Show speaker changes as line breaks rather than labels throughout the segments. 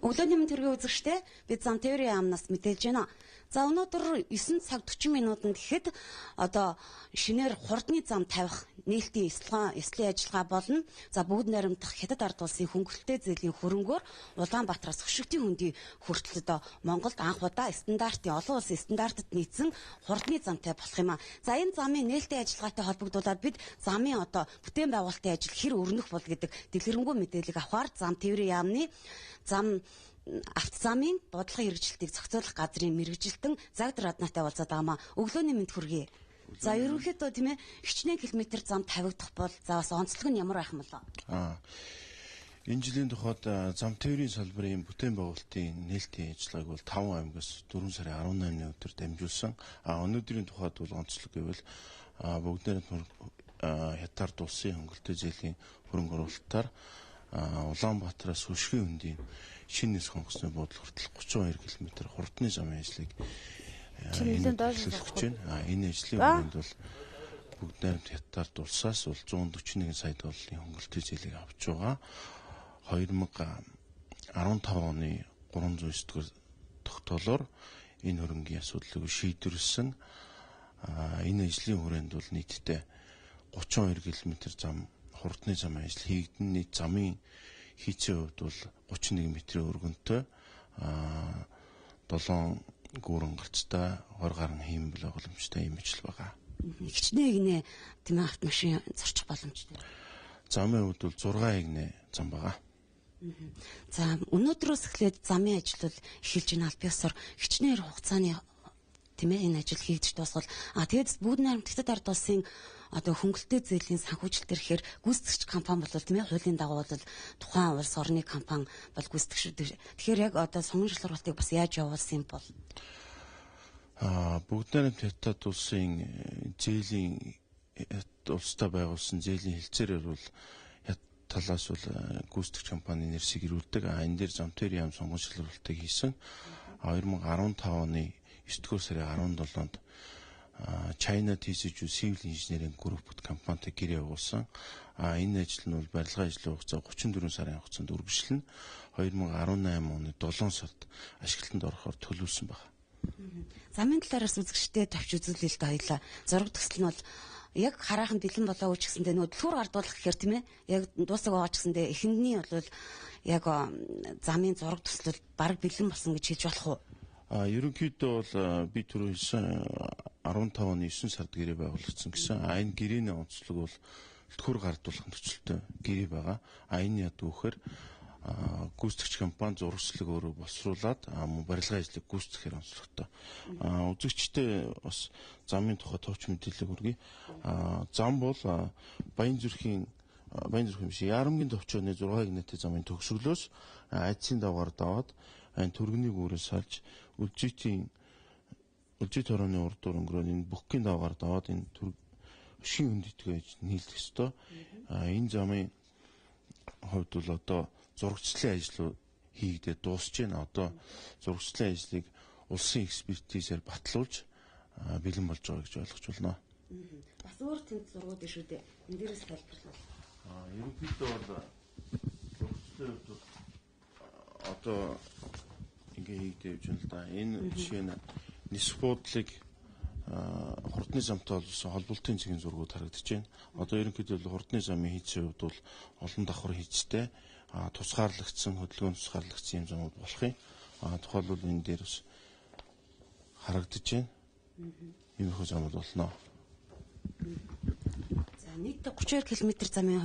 Өглөөний мэнд төргийн үзэгчдээ бид зам тээврийн яамнаас мэдээлж байна. За өнөөдөр 9 цаг 40 минутанд гэхэд одоо шинээр хурдны зам тавих нээлтийн эслийн ажиллагаа болно. За бүгд найрамдах Хятад ард улсын хөнгөлөлтэй зээлийн хөрөнгөөр Улаанбаатараас Өшигтийн хөндий хүртэл одоо Монголд анх удаа стандартын олон улсын стандартад нийцсэн хурдны замтай болох юм а. За энэ замын нээлтийн ажиллагаатай холбогдуулаад бид замын одоо бүтээн байгуулалтын ажил хэр өрнөх бол гэдэг дэлгэрэнгүй мэдээлэл авахар зам тээврийн яамны зам автозамын бодлогын хэрэгжилтийг зохицуулах газрын мэргэжилтэн Загдар Раднатай уулзаад байгаамаа. Өглөөний мэнд хүргэе. За ерөнхийдөө тийм ээ хичнээн километр зам тавигдах бол за бас онцлог нь ямар байх юм бол?
Энэ жилийн тухайд зам тээврийн салбарын бүтээн байгуулалтын нээлтийн ажиллагааг бол 5 аймагаас 4 сарын 18-ны өдөр дамжуулсан. Өнөөдрийн тухайд бол онцлог гэвэл бүгдээр Хятад улсын хөнгөлөлтэй зээлийн хөрөнгө оруулалтаар Улаанбаатараас Өшгийн хөндийн шинэ нисэх онгоцны буудлын хүртэл 32 км хурдны замын ажлыг эхлүүлж байна. Энэ ажлын хүрээнд бол бүгд найрамд Хятад улсаас бол 141 сая долларын хөнгөлөлтэй зээлийг авч байгаа. 2015 оны 309-р тогтоолоор энэ хөрөнгийн асуудлыг шийдвэрлсэн. Энэ ажлын хүрээнд бол нийтдээ 32 км зам хурдны замын ажил хийгдэн. Нийт замын хийцийн хувьд бол 31 м-ийн өргөнтэй 7 гүүрэн гарцтай 20 гаруй хиймэл боломжтой юм ажил байгаа.
Хичнээн гинэ тийм автомашин зорчих боломжтой.
Замын хувьд бол 6 гинэ зам байгаа.
За өнөөдрөөс эхлээд замын ажил бол эхэлж байна аль биесээр хичнээн хугацааны тийм ээ энэ ажил хийгдэж дуусвал тэгээд бүгд найрамд Хятад ард улсын одоо хөнгөлөлтэй зээлийн санхүүжилтээр ихээр гүйцэтгэгч компани бол тийм ээ хуулийн дагуу бол тухайн улс орны компани бол гүйцэтгэж. Тэгэхээр яг одоо сонгон шалгуулалтыг бас яаж явуулсан юм бол?
Бүгд найрамд Хятад улсын зээлийн улстай байгуулсан зээлийн хэлцээрээр бол талаас бол гүйцэтгэгч компани нэрсийг ирүүлдэг. Энэ дээр зам тээврийн яам сонгон шалгуулалтыг хийсэн. 2015 оны 9-р сарын 17-нд China TCG Civil Engineering Group компанитай гэрээ явуулсан. Энэ ажил нь бол барилгын ажлын хугацаа 34 сарын хугацаанд үргэлжлэнэ. 2018 оны 7 сард ашиглалтанд орохоор төлөвлөсөн байна.
Замын талаараас үзэгчтэй товч үзүүлэлт хоёлаа. Зураг төсөл нь бол яг хараахан бэлэн болоо үуч гэсэндээ нөгөө дэлгүүр гардуулах гэхээр тийм ээ яг дуусах байгаа ч гэсэндээ эхэндний бол яг замын зураг төсөл баг бэлэн болсон гэж хэлж болох уу?
Ерөнхийдөө бол би түрүү хэлсэн 15 оны 9 сард гэрээ байгуулагдсан гэсэн. Энэ гэрээний онцлог бол дэлгүүр гардуулах нөхцөлтэй гэрээ байгаа. Энэ яд вөхөр гүйцэтгэгч компани зурагчлаг өөрөө боловсруулад барилгын ажлыг гүйцэтгэхээр онцлогтой. Үзэгчтэй бас замын тухай товч мэдээлэл хүргэе. Зам бол Баянзүрхийн Ярамгийн товчооны 6 гинэтэй замын төгсгөлөөс айдсын давгаар даваад энэ түргэний гүүрээс салж Үлжит хорооны урд дуур өнгөрөөд энэ бүхгийн давгаар даваад энэ Өшгийн хөндийдгэж нийлдэх ёстой. Энэ замын хувьд бол одоо зурагчлалын ажил хийгдээд дуусж байна. Одоо зурагчлалын ажлыг улсын экспертизээр батлуулж бэлэн болж байгаа гэж ойлгож байна.
Бас өөр тэмдэг зургууд шүү дээ. Энд дээрээс тайлбарлал.
Ерөнхийдөө бол зурагчлалын хувьд одоо ингээ хийгдэж явж байна л да. Энэ жишээ нь нисэх буудлыг хурдны замтай болсон холболтын цэгийн зургууд харагдаж байна. Одоо ерөнхийдөө хурдны замын хийцийн хувьд бол олон давхар хийцтэй тусгаарлагдсан хөдөлгөөн тусгаарлагдсан юм замууд болох юм. Тухайлбал энэ дээр бас харагдаж байна. Энэ их замууд болно.
За нийт 32 км замын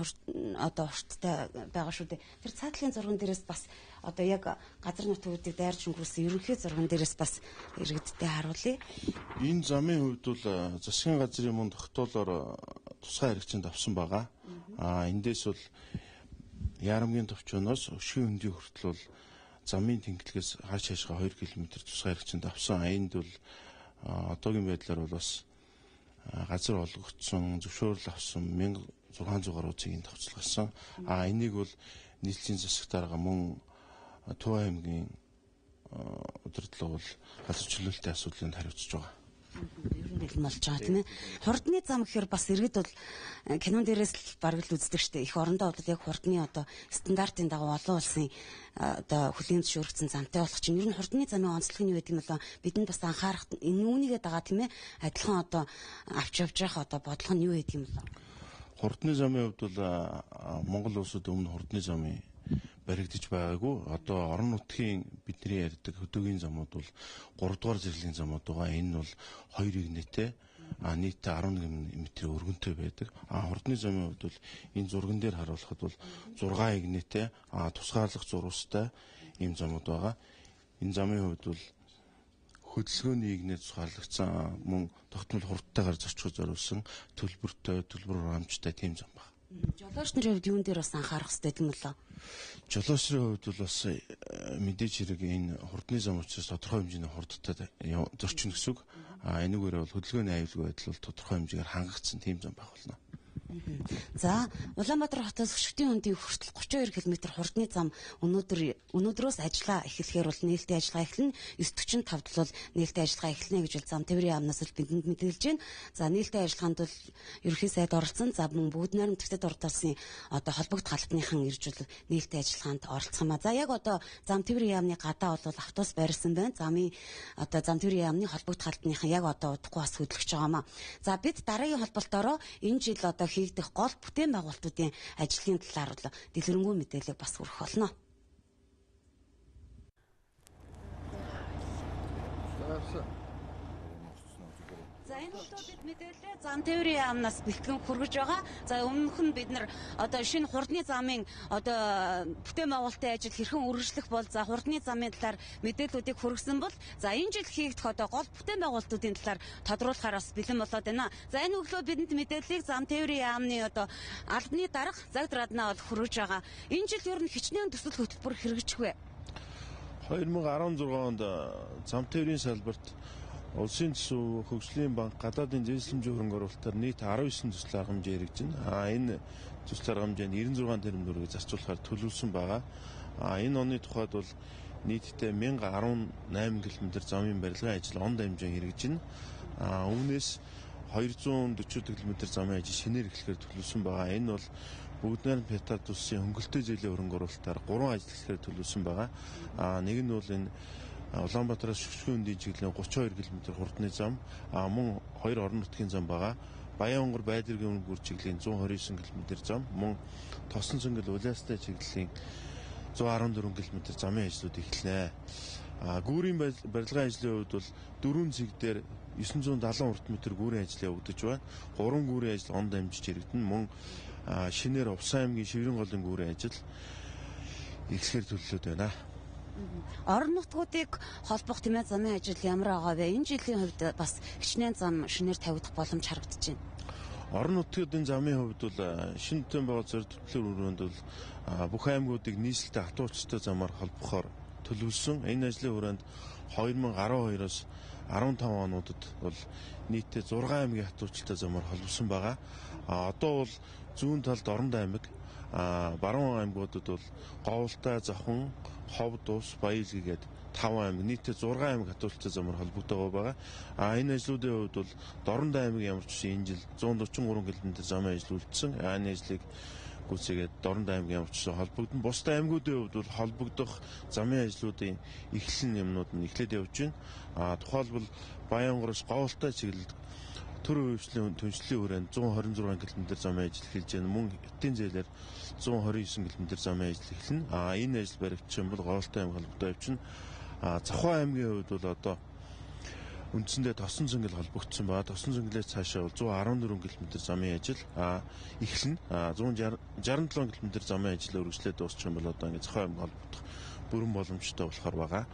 одоо урттай байгаа шүү дээ. Тэр цаатлын зурган дээрээс бас одоо яг газар нутгуудыг дайрч өнгөрүүлсэн ерөнхий зурган дээрээс бас иргэдтэй харуулъя.
Энэ замын хувьд бол засгийн газрын мөн тогтоолоор тусгай хэрэгцээнд авсан байгаа. Эндээс бол Ярамгийн товчооноос Өшгийн хөндий хүртэл бол замын тэнхлэгээс хааш хаашгаа 2 км тусгай хэрэгцээнд авсан. Энд бол одоогийн байдлаар бол бас газар олгогдсон, зөвшөөрөл авсан 1600 гаруй цагийн товцлогсон. Энийг бол нийслэлийн засаг дарга мөн Төв аймгийн удирдлага бол газар чөлөөлтийн асуудлыг хариуцж байгаа.
Ер нь бэлэн болж байгаа тийм ээ. Хурдны зам гэхээр бас иргэд бол кинон дээрээс л бараг л үздэг штеп. Их орондоо бол яг хурдны одоо стандартын дагуу олон улсын одоо хүлээн зөвшөөрөгдсөн замтай болох чинь ер нь хурдны замын онцлог нь юу гэдэг юм болоо бидэнд бас анхаарах энэ үүнийгээ дагаа тийм ээ. Адилхан одоо авч явж явах одоо бодлого нь юу гэдэг юм болоо.
Хурдны замын хувьд бол Монгол улсад өмнө хурдны замын баригдаж байгаагүй. Одоо орон нутгийн бидний ярьдаг хөдөөгийн замууд бол 3 дугаар зэрэглэлийн замууд байгаа. Энэ нь бол 2 игнэтэй нийтдээ 11 м өргөнтэй байдаг. Хурдны замын хувьд бол энэ зурган дээр харуулхад бол 6 игнэтэй тусгаарлах зурвастай ийм замууд байгаа. Энэ замын хувьд бол хөдөлгөөний игнээр тусгаарлагдсан мөн тогтмол хурдтайгаар зорчиход зориулсан төлбөртэй, төлбөр урамжтай тийм зам байна.
Жолооч нарын хувьд юун дээр бас анхаарах хэрэгтэй юм болоо?
Жолоочрын хувьд бол бас мэдээж хэрэг энэ хурдны зам учраас тодорхой хэмжээний хурдтай зорчихно гэсэн үг. Энүүгээр бол хөдөлгөөний аюулгүй байдал бол тодорхой хэмжээгээр хангагдсан тийм зам байх болно.
За Улаанбаатар хотоос Өшгтийн хөндийн хүртэл 32 км хурдны зам өнөөдрөөс ажиллаа эхлэхээр бол нээлттэй ажиллагаа эхэлнэ. 9:45-д бол нээлттэй ажиллагаа эхэлнэ гэж бол зам тээврийн яамнаас л бидэнд мэдээлж байна. За нээлттэй ажиллагаанд бол ерөнхий сайд оролцсон. За мөн бүгд найрамд төгсөд ордоосын одоо холбогд халбныхан ирж бол нээлттэй ажиллагаанд оролцох юм а. За яг одоо зам тээврийн яамны гадаа бол автобус байрсан байна. Замын одоо зам тээврийн яамны холбогд халбныхан яг одоо удахгүй бас хөдлөж байгаа юм а. За бид дараагийн холболтоороо энэ жил одоо хийгдэх гол бүтээн байгуулалтуудын ажлын талаар бол дэлгэрэнгүй мэдээлэл бас хүргэх болно. За энэ бол бид мэдээлээ зам тээврийн яамнаас бэлтгэн хүргэж байгаа. За өмнөх нь бид нар одоо шинэ хурдны замын одоо бүтээн байгуулалтын ажил хэрхэн үргэлжлэх бол за хурдны замын талаар мэдээллүүдийг хүргэсэн бол за энэ жил хийгдэх одоо гол бүтээн байгуулалтуудын талаар тодруулахаар бас бэлэн болоод байна. За энэ өглөө бидэнд мэдээллийг зам тээврийн яамны одоо албаны дарга Загдраднаа бол хүргэж байгаа. Энэ жил ер нь хичнээн төсөл хөтөлбөр хэрэгжих вэ?
2016 онд зам тээврийн салбарт Улсын төсөв, хөгжлийн банк, гадаадын зээлсэмжийн хөрөнгө оруулалтаар нийт 19 төсөл арга хэмжээ хэрэгжинэ. Энэ төсөл арга хэмжээнд 96 тэрбум төгрөгийг зарцуулахаар төлөвлөсөн байгаа. Энэ оны тухайд бол нийтдээ 1018 км замын барилгын ажил он дамжин хэрэгжинэ. Үүнээс 240 км замын ажил шинээр эхлэхээр төлөвлөсөн байгаа. Энэ бол бүгд найрамд Пятад улсын хөнгөлөлтөө зээлийн хөрөнгө оруулалтаар 3 ажил эхлэхээр төлөвлөсөн байгаа. Нэг нь бол энэ Улаанбаатараас Өшгтийн хөндийн чиглэлийн 32 км хурдны зам, мөн 2 орон нутгийн зам байгаа. Баян-Онгор Байдиргийн өнгөр чиглэлийн 129 км зам, мөн Тосон цэнгэл Улаастай чиглэлийн 114 км замын ажлууд эхэлнэ. Гүүрийн барилгын ажлын хувьд бол 4 цэг дээр 970 урт метр гүүрийн ажил явагдаж байна. 3 гүүрийн ажил он дамжиж ирэгдэнэ. Мөн шинээр Увсан аймгийн Шиврэн голын гүүрийн ажил эхлэхээр төлөвлөд байна.
Орон нутгуудыг холбох тэмээ замын ажил ямар байгаа вэ? Энэ жилийн хувьд бас хичнээн зам шинээр тавигдах боломж харагдаж байна.
Орон нутгийн замын хувьд бол шинэ бүтээн байгуулалт зорилттой өрөөнд бол бүх аймагуудыг нийслэлтэй автобустай замаар холбохоор төлөвлөсөн. Энэ ажлын хүрээнд 2012-оос 15 онуудад бол нийтдээ 6 аймгийн хатуучтай замаар холбосон байгаа. Одоо бол зүүн талд Оронд аймаг, баруун аймагуудад бол Говьлтай, Завхан, Ховд, Ус, Баялаг гээд 5 аймаг нийтдээ 6 аймаг хатуучтай замаар холбогддог байгаа. Энэ ажлуудын хувьд бол Дорнод аймаг ямар ч үсэн энэ жил 143 км замын ажил үлдсэн. Энэ ажлыг гүйцээгээд Дорнод аймаг ямар ч үсэн холбогдсон. Бусад аймагуудын хувьд бол холбогдох замын ажлуудын эхлэн юмнууд нь эхлээд явж байна. Тухайлбал Баян-Онгороос Говьлтай чиглэлд төр хөвчлийн түншлэлийн хүрээнд 126 км замын ажил эхэлж байна. Мөн Хятадын зээлээр 129 км замын ажил эхэлнэ. Энэ ажил баригдчих юм бол Говьлтай аймаг холбогдоо явчихна. Завхан аймгийн хувьд бол одоо үндсэндээ Тосон цэнгэл холбогдсон ба Тосон цэнгэлээс цаашаа 114 км замын ажил эхэлнэ. 167 км замын ажил үргэлжлээд дуусчих юм бол одоо ингээд Завхан аймаг холбогдох бүрэн боломжтой болохоор байгаа.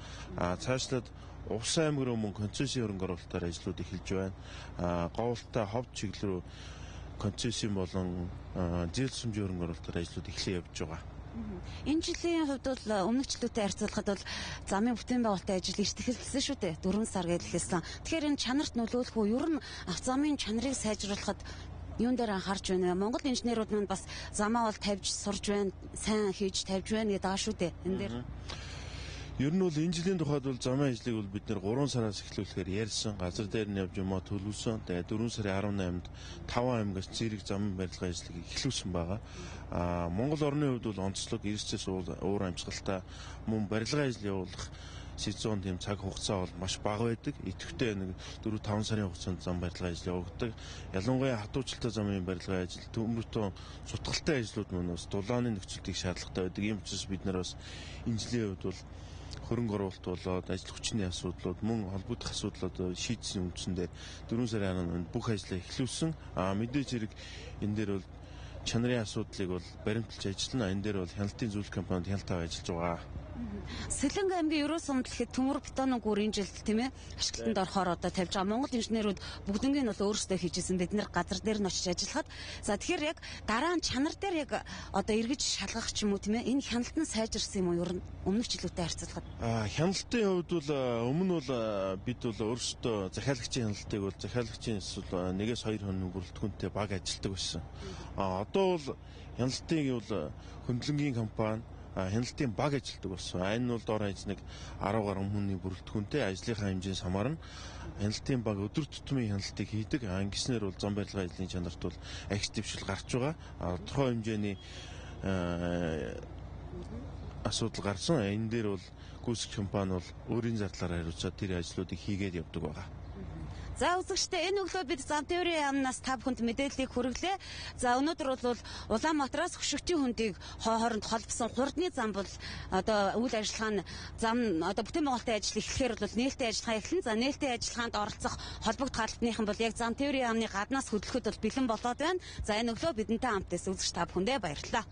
Цаашлаад Увсан аймаг руу мөн концессийн хөрөнгө оруулалтаар ажлууд эхэлж байна. Говьлтай Ховд чиглэл рүү концессийн болон зээлсэмжийн хөрөнгө оруулалтаар ажлууд эхлэн явж байгаа.
Энэ жилийн хувьд бол өмнөх жилүүтэй харьцуулахад бол замын бүтээн байгуулалтын ажил эрт эхэлсэн шүү дээ. 4 сар гээд эхэлсэн. Тэгэхээр энэ чанарт нөлөөлөх үү? Ер нь замын чанарыг сайжруулахад юун дээр анхаарч байна вэ? Монгол инженерууд маань бас замаа бол тавьж сурж байна, сайн хийж тавьж байна гэдэг байгаа шүү дээ. Энэ дээр
Ер нь бол энэ жилийн тухайд бол замын ажлыг бол бид нэр 3 сараас эхлүүлэхээр ярьсан. Газар дээр нь явж юмаа төлөвлөсөн. Тэгээд 4 сарын 18-нд 5 аймгаас зэрэг замын барилгын ажлыг эхлүүлсэн байгаа. Монгол орны хувьд бол онцлог эрсцээс уур амьсгалтай мөн барилгын ажил явуулах сезон тийм цаг хугацаа бол маш бага байдаг. Идэвхтэй нэг 4-5 сарын хугацаанд зам барилгын ажил явагддаг. Ялангуяа хатуучилтай замын барилгын ажил, төмөртөө сутгалтай ажлууд мөн бас дулааны нөхцөлтийг шаардлагатай байдаг. Ийм учраас бид нар бас энэ жилийн хувьд бол хөрөнгө оруулалт болоод ажил хүчний асуудлууд, мөн холбогдох асуудлууд шийдсэн үндсэндээ 4 сарын 18-нд бүх ажлаа эхлүүлсэн. Мэдээж хэрэг энэ дээр бол чанарын асуудлыг бол баримталж ажиллана. Энэ дээр бол хяналтын зөвлөх компанид хяналтаа ажиллаж байгаа.
Сэлэнгэ аймгийн ерөө сумд гэхэд төмөр бетонын гүр энэ жил тийм ээ ашиглалтанд орохоор одоо тавьж байгаа. Монгол инженерүүд бүгднийг нь бол өөрсдөө хийжсэн. Бид нэр газар дээр нь очиж ажиллахад тэгэхээр яг дараа нь чанар дээр яг одоо эргэж шалгах ч юм уу тийм ээ энэ хяналт нь сайжирсан юм уу ер нь өмнөх жилүүтэй харьцуулахад?
Хяналтын хувьд бол өмнө бол бид бол өөрсдөө захиалагчийн хяналтыг бол захиалагчийн эсвэл 1-2 хоног бүрэлдэхүүнтэй баг ажилладаг байсан. Одоо бол хяналтын бол хөндлөнгийн компани хяналтын баг ажилтдаг болсон. Энэ нь бол дор хаяж нэг 10 гаруй хүний бүрэлдэхүүнтэй ажлынхаа хэмжээс хамаарна. Хяналтын баг өдөр тутмын хяналтыг хийдэг. Ингэснээр бол зам барилгын ажлын чанарт бол агш дэвшил гарч байгаа. Тодорхой хэмжээний асуудал гарсан. Энэ дээр бол гүйцэтгэх компани бол өөрийн зардлаар хариуцаад тэр ажлуудыг хийгээд явдаг байгаа.
За үзэгчдээ энэ өглөө бид зам тээврийн яамнаас та бүхэнд мэдээллийг хүргэлээ. За өнөөдөр бол Улаанбаатараас Хөшигчийн хөндийг хооронд холбосон хурдны зам бол одоо үйл ажиллагаа нь зам одоо Бүтэн Монголын ажил эхлэхээр бол нээлттэй ажиллагаа эхэлнэ. За нээлттэй ажиллагаанд оролцох холбогд хаалтныхан бол яг зам тээврийн яамны гаднаас хөдлөхөд бол бэлэн болоод байна. За энэ өглөө бидэнтэй хамт байсан үзэгч та бүхэндээ баярлалаа.